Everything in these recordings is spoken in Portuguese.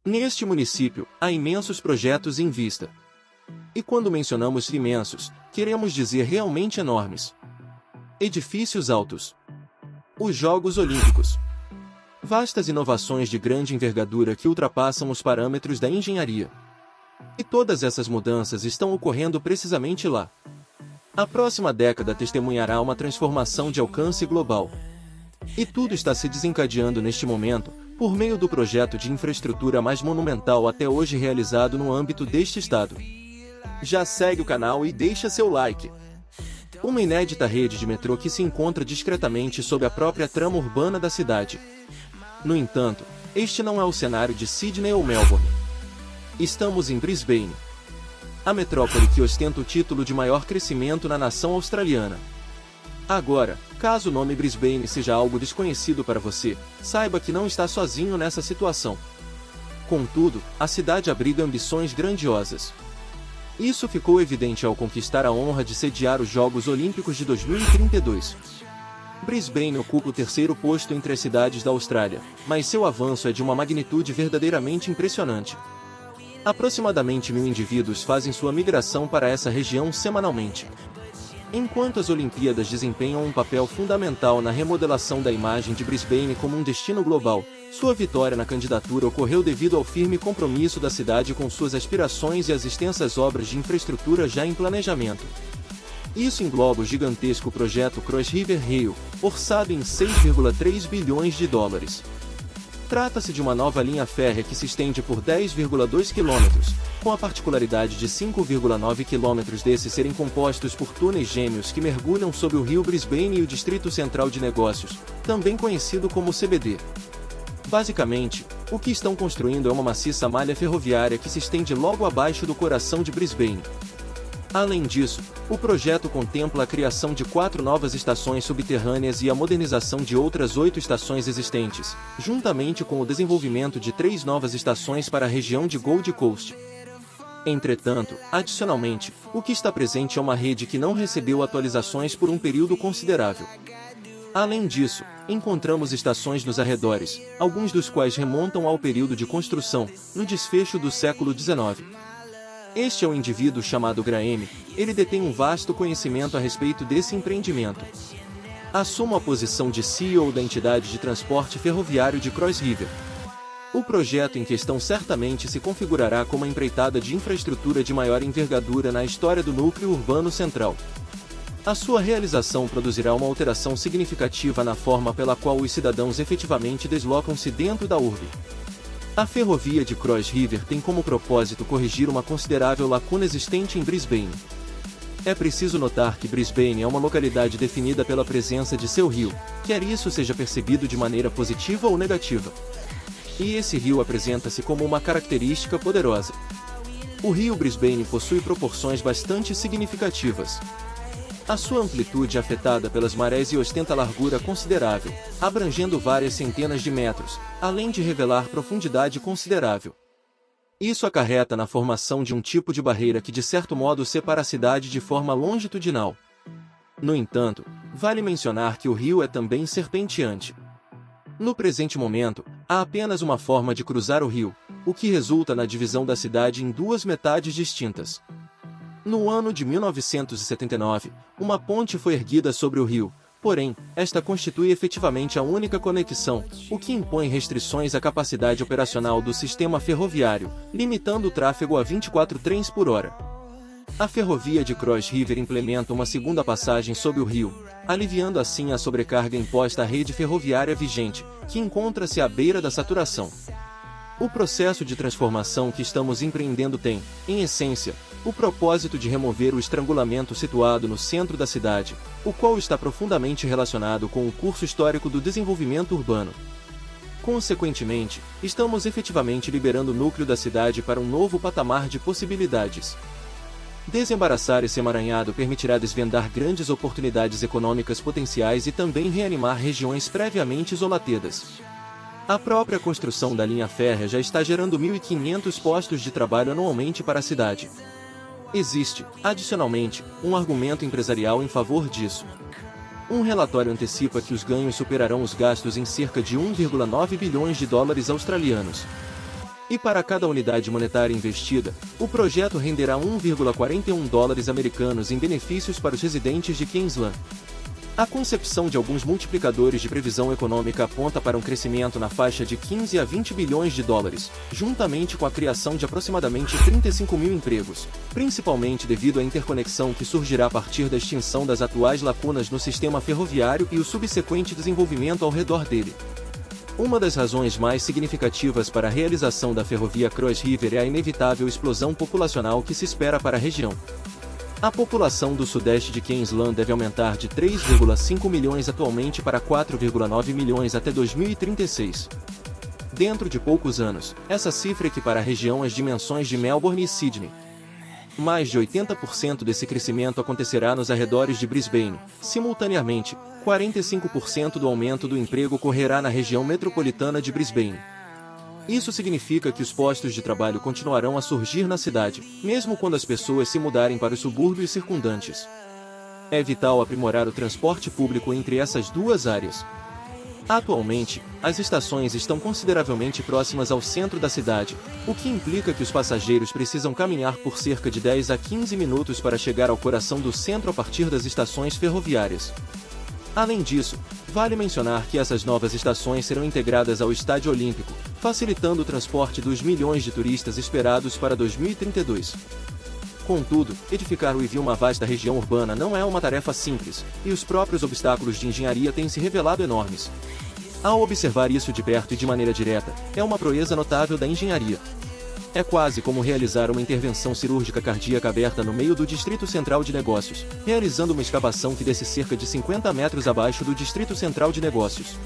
Neste município, há imensos projetos em vista. E quando mencionamos imensos, queremos dizer realmente enormes. Edifícios altos. Os Jogos Olímpicos. Vastas inovações de grande envergadura que ultrapassam os parâmetros da engenharia. E todas essas mudanças estão ocorrendo precisamente lá. A próxima década testemunhará uma transformação de alcance global. E tudo está se desencadeando neste momento, por meio do projeto de infraestrutura mais monumental até hoje realizado no âmbito deste estado. Já segue o canal e deixa seu like. Uma inédita rede de metrô que se encontra discretamente sob a própria trama urbana da cidade. No entanto, este não é o cenário de Sydney ou Melbourne. Estamos em Brisbane, a metrópole que ostenta o título de maior crescimento na nação australiana. Agora, caso o nome Brisbane seja algo desconhecido para você, saiba que não está sozinho nessa situação. Contudo, a cidade abriga ambições grandiosas. Isso ficou evidente ao conquistar a honra de sediar os Jogos Olímpicos de 2032. Brisbane ocupa o terceiro posto entre as cidades da Austrália, mas seu avanço é de uma magnitude verdadeiramente impressionante. Aproximadamente 1.000 indivíduos fazem sua migração para essa região semanalmente. Enquanto as Olimpíadas desempenham um papel fundamental na remodelação da imagem de Brisbane como um destino global, sua vitória na candidatura ocorreu devido ao firme compromisso da cidade com suas aspirações e as extensas obras de infraestrutura já em planejamento. Isso engloba o gigantesco projeto Cross River Rail, orçado em 6,3 bilhões de dólares. Trata-se de uma nova linha férrea que se estende por 10,2 km, com a particularidade de 5,9 km desses serem compostos por túneis gêmeos que mergulham sob o rio Brisbane e o Distrito Central de Negócios, também conhecido como CBD. Basicamente, o que estão construindo é uma maciça malha ferroviária que se estende logo abaixo do coração de Brisbane. Além disso, o projeto contempla a criação de 4 novas estações subterrâneas e a modernização de outras 8 estações existentes, juntamente com o desenvolvimento de 3 novas estações para a região de Gold Coast. Entretanto, adicionalmente, o que está presente é uma rede que não recebeu atualizações por um período considerável. Além disso, encontramos estações nos arredores, alguns dos quais remontam ao período de construção, no desfecho do século XIX. Este é um indivíduo chamado Graham, ele detém um vasto conhecimento a respeito desse empreendimento. Assuma a posição de CEO da entidade de transporte ferroviário de Cross River. O projeto em questão certamente se configurará como a empreitada de infraestrutura de maior envergadura na história do núcleo urbano central. A sua realização produzirá uma alteração significativa na forma pela qual os cidadãos efetivamente deslocam-se dentro da urbe. A ferrovia de Cross River tem como propósito corrigir uma considerável lacuna existente em Brisbane. É preciso notar que Brisbane é uma localidade definida pela presença de seu rio, quer isso seja percebido de maneira positiva ou negativa. E esse rio apresenta-se como uma característica poderosa. O rio Brisbane possui proporções bastante significativas. A sua amplitude é afetada pelas marés e ostenta largura considerável, abrangendo várias centenas de metros, além de revelar profundidade considerável. Isso acarreta na formação de um tipo de barreira que de certo modo separa a cidade de forma longitudinal. No entanto, vale mencionar que o rio é também serpenteante. No presente momento, há apenas uma forma de cruzar o rio, o que resulta na divisão da cidade em 2 metades distintas. No ano de 1979, uma ponte foi erguida sobre o rio, porém, esta constitui efetivamente a única conexão, o que impõe restrições à capacidade operacional do sistema ferroviário, limitando o tráfego a 24 trens por hora. A ferrovia de Cross River implementa uma segunda passagem sob o rio, aliviando assim a sobrecarga imposta à rede ferroviária vigente, que encontra-se à beira da saturação. O processo de transformação que estamos empreendendo tem, em essência, o propósito de remover o estrangulamento situado no centro da cidade, o qual está profundamente relacionado com o curso histórico do desenvolvimento urbano. Consequentemente, estamos efetivamente liberando o núcleo da cidade para um novo patamar de possibilidades. Desembaraçar esse emaranhado permitirá desvendar grandes oportunidades econômicas potenciais e também reanimar regiões previamente isoladas. A própria construção da linha férrea já está gerando 1.500 postos de trabalho anualmente para a cidade. Existe, adicionalmente, um argumento empresarial em favor disso. Um relatório antecipa que os ganhos superarão os gastos em cerca de 1,9 bilhões de dólares australianos. E para cada unidade monetária investida, o projeto renderá 1,41 dólares americanos em benefícios para os residentes de Queensland. A concepção de alguns multiplicadores de previsão econômica aponta para um crescimento na faixa de 15 a 20 bilhões de dólares, juntamente com a criação de aproximadamente 35 mil empregos, principalmente devido à interconexão que surgirá a partir da extinção das atuais lacunas no sistema ferroviário e o subsequente desenvolvimento ao redor dele. Uma das razões mais significativas para a realização da ferrovia Cross River é a inevitável explosão populacional que se espera para a região. A população do sudeste de Queensland deve aumentar de 3,5 milhões atualmente para 4,9 milhões até 2036. Dentro de poucos anos, essa cifra equipara a região às dimensões de Melbourne e Sydney. Mais de 80% desse crescimento acontecerá nos arredores de Brisbane. Simultaneamente, 45% do aumento do emprego ocorrerá na região metropolitana de Brisbane. Isso significa que os postos de trabalho continuarão a surgir na cidade, mesmo quando as pessoas se mudarem para os subúrbios circundantes. É vital aprimorar o transporte público entre essas duas áreas. Atualmente, as estações estão consideravelmente próximas ao centro da cidade, o que implica que os passageiros precisam caminhar por cerca de 10 a 15 minutos para chegar ao coração do centro a partir das estações ferroviárias. Além disso, vale mencionar que essas novas estações serão integradas ao Estádio Olímpico, facilitando o transporte dos milhões de turistas esperados para 2032. Contudo, edificar ou uma vasta região urbana não é uma tarefa simples, e os próprios obstáculos de engenharia têm se revelado enormes. Ao observar isso de perto e de maneira direta, é uma proeza notável da engenharia. É quase como realizar uma intervenção cirúrgica cardíaca aberta no meio do Distrito Central de Negócios, realizando uma escavação que desce cerca de 50 metros abaixo do Distrito Central de Negócios.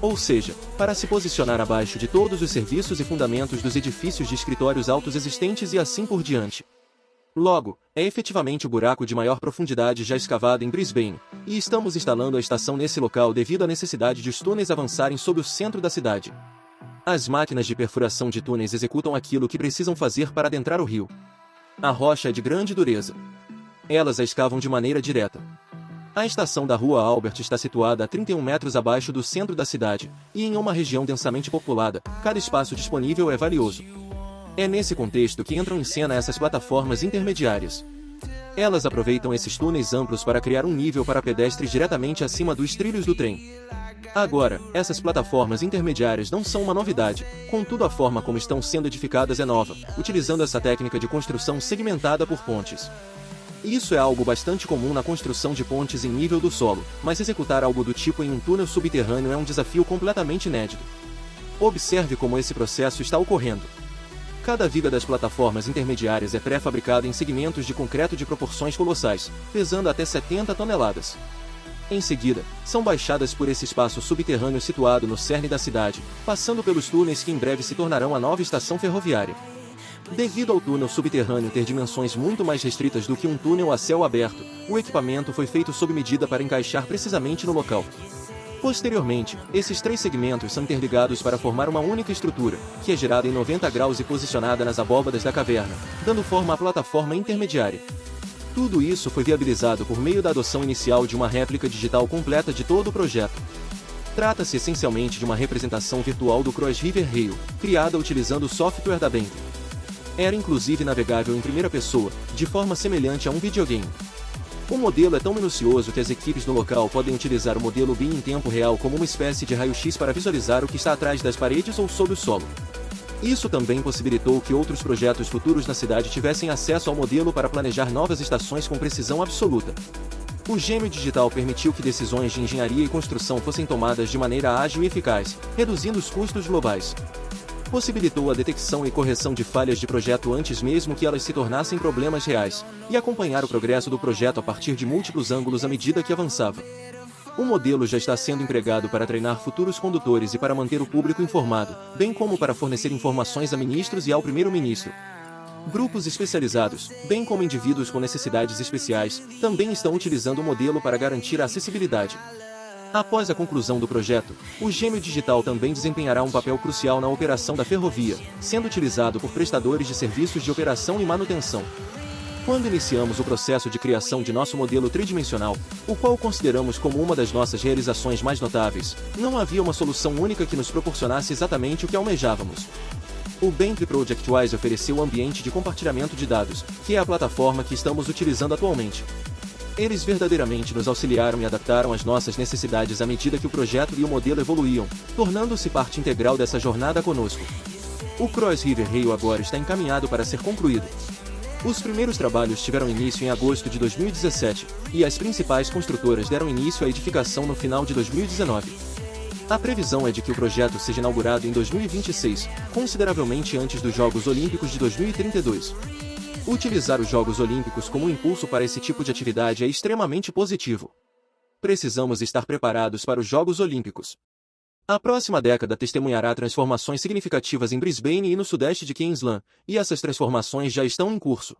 Ou seja, para se posicionar abaixo de todos os serviços e fundamentos dos edifícios de escritórios altos existentes e assim por diante. Logo, é efetivamente o buraco de maior profundidade já escavado em Brisbane, e estamos instalando a estação nesse local devido à necessidade de os túneis avançarem sob o centro da cidade. As máquinas de perfuração de túneis executam aquilo que precisam fazer para adentrar o rio. A rocha é de grande dureza. Elas a escavam de maneira direta. A estação da Rua Albert está situada a 31 metros abaixo do centro da cidade, e em uma região densamente populada, cada espaço disponível é valioso. É nesse contexto que entram em cena essas plataformas intermediárias. Elas aproveitam esses túneis amplos para criar um nível para pedestres diretamente acima dos trilhos do trem. Agora, essas plataformas intermediárias não são uma novidade, contudo a forma como estão sendo edificadas é nova, utilizando essa técnica de construção segmentada por pontes. Isso é algo bastante comum na construção de pontes em nível do solo, mas executar algo do tipo em um túnel subterrâneo é um desafio completamente inédito. Observe como esse processo está ocorrendo. Cada viga das plataformas intermediárias é pré-fabricada em segmentos de concreto de proporções colossais, pesando até 70 toneladas. Em seguida, são baixadas por esse espaço subterrâneo situado no cerne da cidade, passando pelos túneis que em breve se tornarão a nova estação ferroviária. Devido ao túnel subterrâneo ter dimensões muito mais restritas do que um túnel a céu aberto, o equipamento foi feito sob medida para encaixar precisamente no local. Posteriormente, esses três segmentos são interligados para formar uma única estrutura, que é girada em 90 graus e posicionada nas abóbadas da caverna, dando forma à plataforma intermediária. Tudo isso foi viabilizado por meio da adoção inicial de uma réplica digital completa de todo o projeto. Trata-se essencialmente de uma representação virtual do Cross River Rail, criada utilizando o software da Bentley. Era inclusive navegável em primeira pessoa, de forma semelhante a um videogame. O modelo é tão minucioso que as equipes no local podem utilizar o modelo BIM em tempo real como uma espécie de raio-x para visualizar o que está atrás das paredes ou sob o solo. Isso também possibilitou que outros projetos futuros na cidade tivessem acesso ao modelo para planejar novas estações com precisão absoluta. O gêmeo digital permitiu que decisões de engenharia e construção fossem tomadas de maneira ágil e eficaz, reduzindo os custos globais. Possibilitou a detecção e correção de falhas de projeto antes mesmo que elas se tornassem problemas reais, e acompanhar o progresso do projeto a partir de múltiplos ângulos à medida que avançava. O modelo já está sendo empregado para treinar futuros condutores e para manter o público informado, bem como para fornecer informações a ministros e ao primeiro-ministro. Grupos especializados, bem como indivíduos com necessidades especiais, também estão utilizando o modelo para garantir a acessibilidade. Após a conclusão do projeto, o gêmeo digital também desempenhará um papel crucial na operação da ferrovia, sendo utilizado por prestadores de serviços de operação e manutenção. Quando iniciamos o processo de criação de nosso modelo tridimensional, o qual consideramos como uma das nossas realizações mais notáveis, não havia uma solução única que nos proporcionasse exatamente o que almejávamos. O Bentley ProjectWise ofereceu o ambiente de compartilhamento de dados, que é a plataforma que estamos utilizando atualmente. Eles verdadeiramente nos auxiliaram e adaptaram às nossas necessidades à medida que o projeto e o modelo evoluíam, tornando-se parte integral dessa jornada conosco. O Cross River Rail agora está encaminhado para ser concluído. Os primeiros trabalhos tiveram início em agosto de 2017, e as principais construtoras deram início à edificação no final de 2019. A previsão é de que o projeto seja inaugurado em 2026, consideravelmente antes dos Jogos Olímpicos de 2032. Utilizar os Jogos Olímpicos como impulso para esse tipo de atividade é extremamente positivo. Precisamos estar preparados para os Jogos Olímpicos. A próxima década testemunhará transformações significativas em Brisbane e no sudeste de Queensland, e essas transformações já estão em curso.